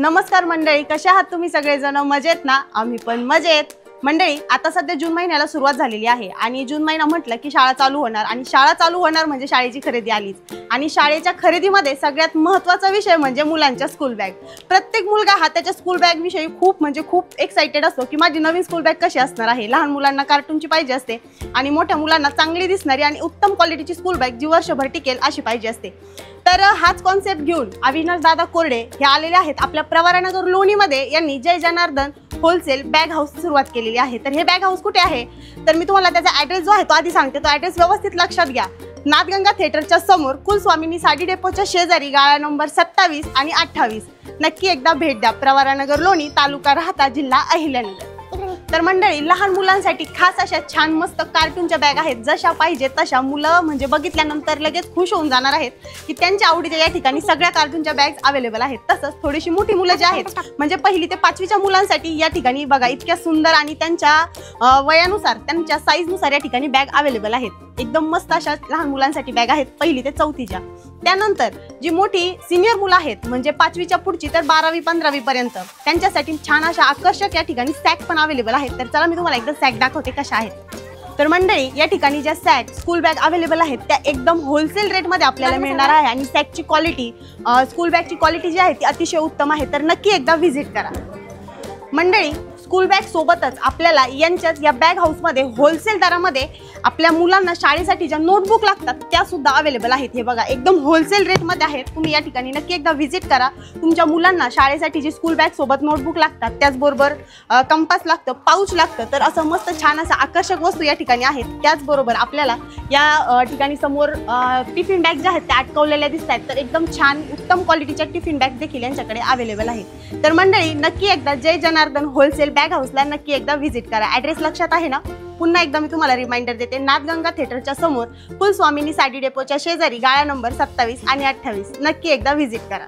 नमस्कार मंडळी, कशा आहात तुम्ही सगळेजण? मजेत ना? आम्ही पण मजेत. मंडळी, आता सध्या जून महिन्याला सुरुवात झालेली आहे आणि जून महिना म्हटलं की शाळा चालू होणार आणि शाळा चालू होणार म्हणजे शाळेची खरेदी आलीच. आणि शाळेच्या खरेदीमध्ये सगळ्यात महत्त्वाचा विषय म्हणजे मुलांच्या स्कूल बॅग. प्रत्येक मुलगा हा त्याच्या स्कूल बॅग विषयी खूप एक्साइटेड असतो की माझी नवीन स्कूल बॅग कशी असणार आहे. लहान मुलांना कार्टूनची पाहिजे असते आणि मोठ्या मुलांना चांगली दिसणारी आणि उत्तम क्वालिटीची स्कूल बॅग जी वर्षभर टिकेल अशी पाहिजे असते. तर हाच कॉन्सेप्ट घेऊन अविनाश दादा कोरडे हे आलेले आहेत आपल्या प्रवरानगर लोणीमध्ये. यांनी जय जनार्दन होलसेल बॅग हाऊस सुरुवात केलेली आहे. तर हे बॅग हाऊस कुठे आहे तर मी तुम्हाला त्याचा ॲड्रेस जो आहे तो आधी सांगते. तो ॲड्रेस व्यवस्थित लक्षात घ्या. नाथगंगा थिएटरच्या समोर कुलस्वामिनी साडी डेपोच्या शेजारी गाळा नंबर 27 आणि 28. नक्की एकदा भेट द्या. प्रवरानगर लोणी, तालुका राहता, जिल्हा अहिल्यानगर. तर मंडळी, लहान मुलांसाठी खास अशा छान मस्त कार्टूनच्या बॅग आहेत. जशा पाहिजे तशा. मुलं म्हणजे बघितल्यानंतर लगेच खुश होऊन जाणार आहेत की त्यांच्या आवडीच्या या ठिकाणी सगळ्या कार्टूनच्या बॅग्स अवेलेबल आहेत. तसंच थोडीशी मोठी मुलं जी आहेत म्हणजे 1ली ते 5वीच्या मुलांसाठी या ठिकाणी बघा इतक्या सुंदर आणि त्यांच्या वयानुसार त्यांच्या साईजनुसार या ठिकाणी बॅग अवेलेबल आहेत. एकदम मस्त अशा लहान मुलांसाठी बॅग आहेत 1ली ते 4थीच्या. त्यानंतर जी मोठी सिनियर मुलं आहेत म्हणजे 5वीच्या पुढची तर 12वी 15वी पर्यंत त्यांच्यासाठी छान अशा आकर्षक या ठिकाणी सॅक पण अवेलेबल आहेत. तर चला मी तुम्हाला एकदा सॅक दाखवते कशा आहेत. तर मंडळी, या ठिकाणी ज्या सॅक स्कूल बॅग अवेलेबल आहेत त्या एकदम होलसेल रेटमध्ये आपल्याला मिळणार आहे आणि सॅकची क्वालिटी स्कूल बॅगची क्वालिटी जी आहे ती अतिशय उत्तम आहे. तर नक्की एकदा व्हिजिट करा. मंडळी, स्कूल बॅग सोबतच आपल्याला यांच्याच या बॅग हाऊसमध्ये होलसेल दरामध्ये आपल्या मुलांना शाळेसाठी ज्या नोटबुक लागतात त्या सुद्धा अवेलेबल आहेत. हे बघा एकदम होलसेल रेटमध्ये आहेत. तुम्ही या ठिकाणी नक्की एकदा व्हिजिट करा. तुमच्या मुलांना शाळेसाठी जी स्कूल बॅग सोबत नोटबुक लागतात त्याचबरोबर कंपास लागतं, पाऊच लागतं. तर असं मस्त छान असं आकर्षक वस्तू या ठिकाणी आहेत. त्याचबरोबर आपल्याला या ठिकाणी समोर टिफिन बॅग ज्या आहेत त्या अटकवलेल्या दिसत आहेत. तर एकदम छान उत्तम क्वालिटीच्या टिफिन बॅग देखील यांच्याकडे अवेलेबल आहेत. तर मंडळी, नक्की एकदा जय जनार्दन होलसेल बॅग हाऊसला नक्की एकदा व्हिजिट करा. ॲड्रेस लक्षात आहे ना? पुन्हा एकदा मी तुम्हाला रिमाइंडर देते. नाथगंगा थिएटरच्या समोर कुलस्वामिनी साडी डेपोच्या शेजारी गाळा नंबर 27 आणि 28. नक्की एकदा व्हिजिट करा.